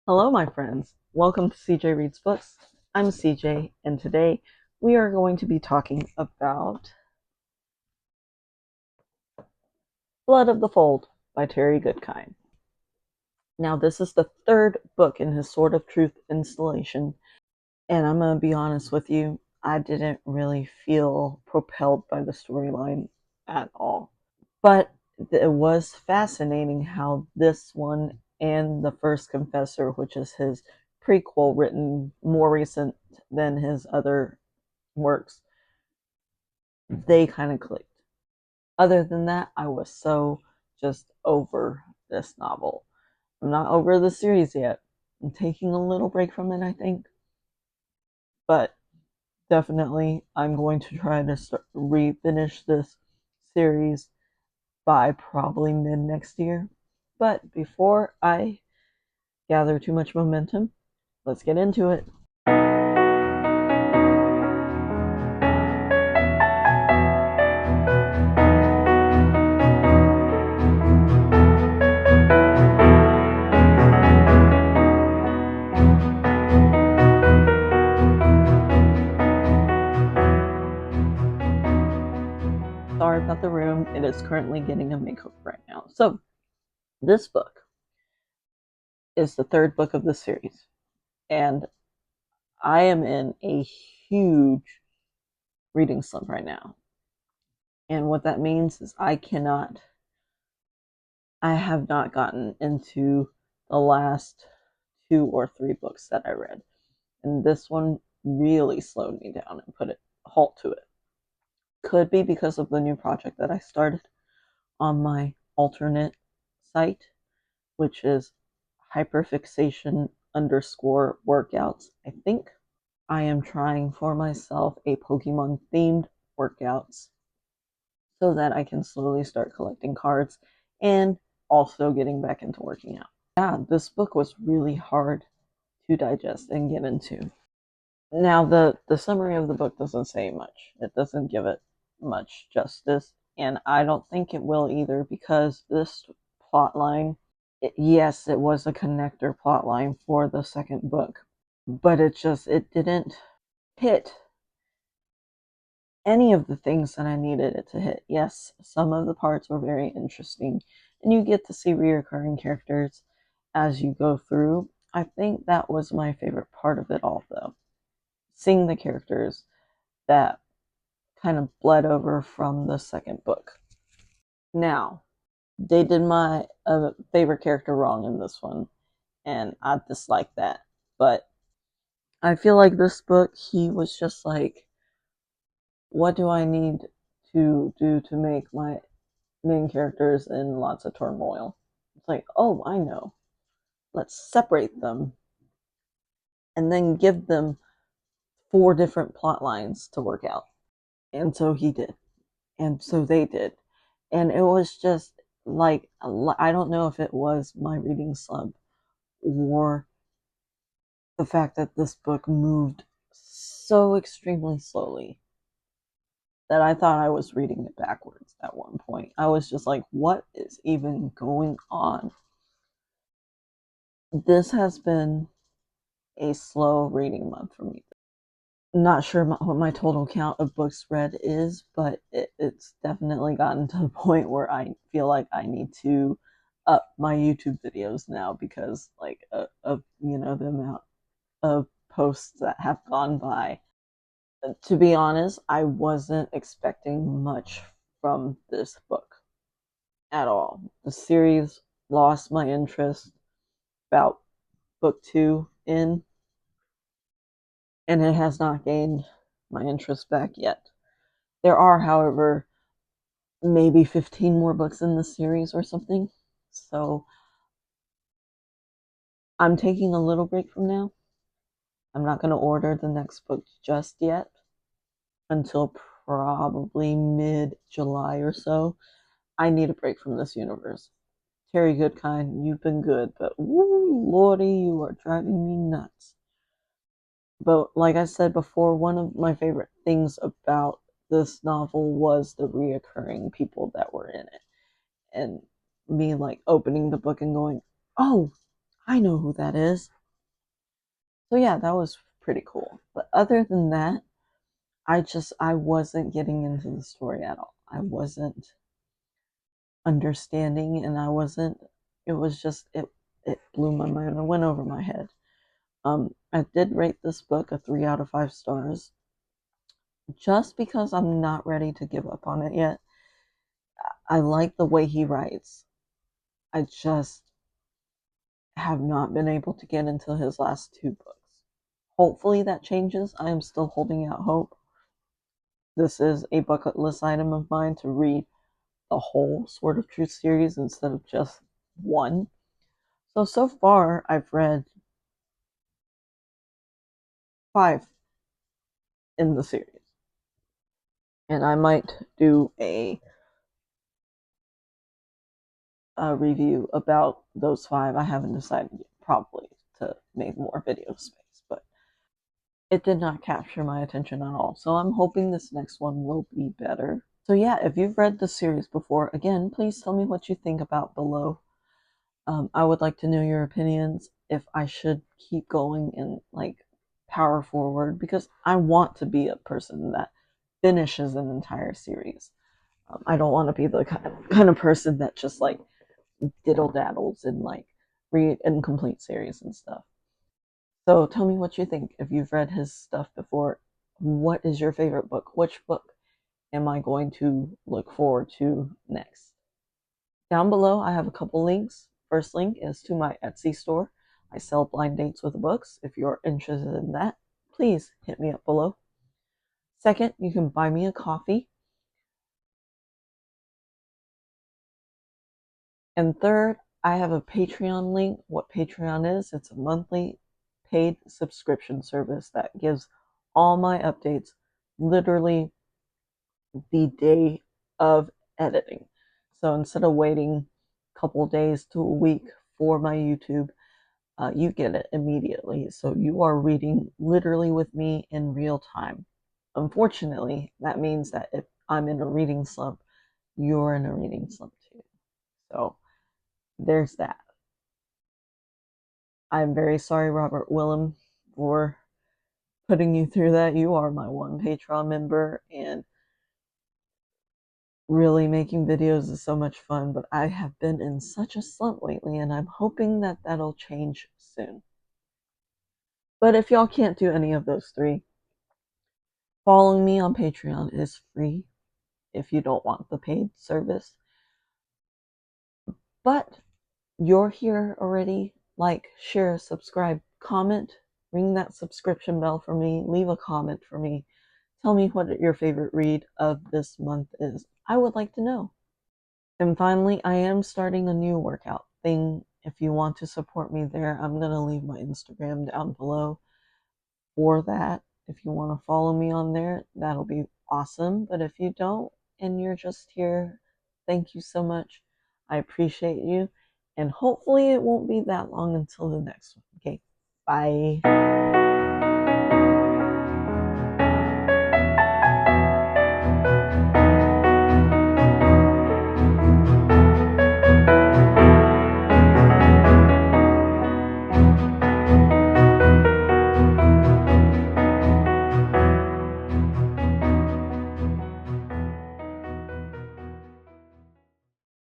Hello, my friends. Welcome to CJ Reads Books. I'm CJ, and today we are going to be talking about Blood of the Fold by Terry Goodkind. Now, this is the third book in his Sword of Truth installation, and I'm going to be honest with you, I didn't really feel propelled by the storyline at all. But it was fascinating how this one and The First Confessor, which is his prequel written more recent than his other works, they kind of clicked. Other than that, I was so just over this novel. I'm not over the series yet. I'm taking a little break from it, I think. But definitely, I'm going to try to refinish this series by probably mid next year. But before I gather too much momentum, let's get into it. Sorry about the room. It is currently getting a makeover right now. So, this book is the third book of the series, and I am in a huge reading slump right now. And what that means is I have not gotten into the last 2 or 3 books that I read. And this one really slowed me down and put a halt to it. Could be because of the new project that I started on my alternate site, which is hyperfixation_workouts, I think. I am trying for myself a Pokemon themed workouts so that I can slowly start collecting cards and also getting back into working out. Yeah, this book was really hard to digest and get into. Now, the summary of the book doesn't say much. It doesn't give it much justice, and I don't think it will either, because this plot line, yes, it was a connector plot line for the second book, but it didn't hit any of the things that I needed it to hit. Yes, some of the parts were very interesting, and you get to see reoccurring characters as you go through. I think that was my favorite part of it all, though. Seeing the characters that kind of bled over from the second book. Now, they did my favorite character wrong in this one, and I dislike that. But I feel like this book, he was just like, what do I need to do to make my main characters in lots of turmoil? It's like, oh, I know. Let's separate them and then give them 4 different plot lines to work out. And so he did. And so they did. And it was just like, I don't know if it was my reading slump or the fact that this book moved so extremely slowly that I thought I was reading it backwards at one point. I was just like, what is even going on? This has been a slow reading month for me. Not sure what my total count of books read is, but it's definitely gotten to the point where I feel like I need to up my YouTube videos now because like of the amount of posts that have gone by. To be honest, I wasn't expecting much from this book at all. The series lost my interest about book 2 in, and it has not gained my interest back yet. There are, however, maybe 15 more books in the series or something. So I'm taking a little break from now. I'm not going to order the next book just yet until probably mid-July or so. I need a break from this universe. Terry Goodkind, you've been good, but woo, lordy, you are driving me nuts. But like I said before, one of my favorite things about this novel was the reoccurring people that were in it. And me like opening the book and going, oh, I know who that is. So yeah, that was pretty cool. But other than that, I wasn't getting into the story at all. I wasn't understanding, and I wasn't. It was just it blew my mind. It went over my head. I did rate this book a 3 out of 5 stars, just because I'm not ready to give up on it yet. I like the way he writes. I just have not been able to get into his last 2 books. Hopefully that changes. I am still holding out hope. This is a bucket list item of mine to read the whole Sword of Truth series instead of just one. So far, I've read 5 in the series. And I might do a review about those 5. I haven't decided yet, probably to make more video space, but it did not capture my attention at all. So I'm hoping this next one will be better. So yeah, if you've read the series before, again, please tell me what you think about below. I would like to know your opinions if I should keep going and like power forward, because I want to be a person that finishes an entire series. I don't want to be the kind of person that just like diddle daddles and like read incomplete series and stuff. So tell me what you think. If you've read his stuff before, what is your favorite book? Which book am I going to look forward to next? Down below, I have a couple links. First link is to my Etsy store. I sell blind dates with books. If you're interested in that, please hit me up below. Second, you can buy me a coffee. And third, I have a Patreon link. What Patreon is, it's a monthly paid subscription service that gives all my updates literally the day of editing. So instead of waiting a couple days to a week for my YouTube, you get it immediately. So you are reading literally with me in real time. Unfortunately, that means that if I'm in a reading slump, you're in a reading slump too. So there's that. I'm very sorry, Robert Willem, for putting you through that. You are my one Patreon member, and really making videos is so much fun, but I have been in such a slump lately, and I'm hoping that that'll change soon. But if y'all can't do any of those 3, following me on Patreon is free if you don't want the paid service. But you're here already. Like, share, subscribe, comment, ring that subscription bell for me, leave a comment for me. Tell me what your favorite read of this month is. I would like to know. And finally, I am starting a new workout thing. If you want to support me there, I'm going to leave my Instagram down below for that. If you want to follow me on there, that'll be awesome. But if you don't and you're just here, thank you so much. I appreciate you. And hopefully, it won't be that long until the next one. Okay, bye.